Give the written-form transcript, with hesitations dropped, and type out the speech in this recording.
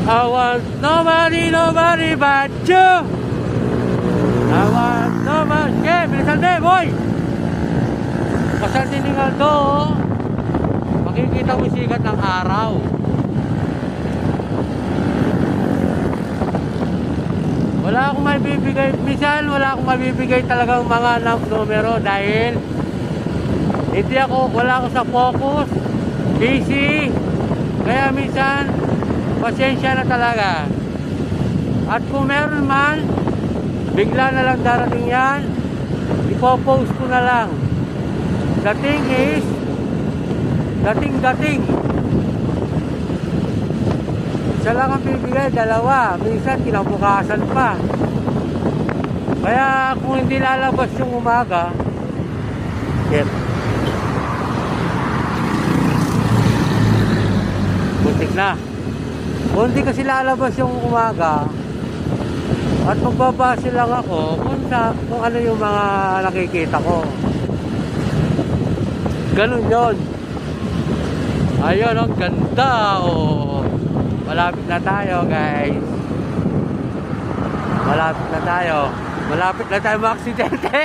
I want nobody but you. I want nobody. Okay, bilisan din, boy. Pasal tiningal to, oh. Makikita mo sikat ng araw. Wala akong mabibigay, minsan wala akong mabibigay talagang mga numero dahil wala ako sa focus, busy. Kaya minsan pasensya na talaga. At kung meron man, bigla na lang darating yan, ipopost ko na lang. The thing is, dating. Isa lang ang bibigay, dalawa. Minsan kinabukasan pa. Kaya kung hindi lalabas yung umaga, yep. Buntik na. Kung hindi kasi lalabas yung umaga, at magbabase lang ako kung ano yung mga nakikita ko. Ganun yun. Ayun, ang ganda. Oh. Malapit na tayo, guys. Malapit na tayo. Malapit na tayo ma-aksidente.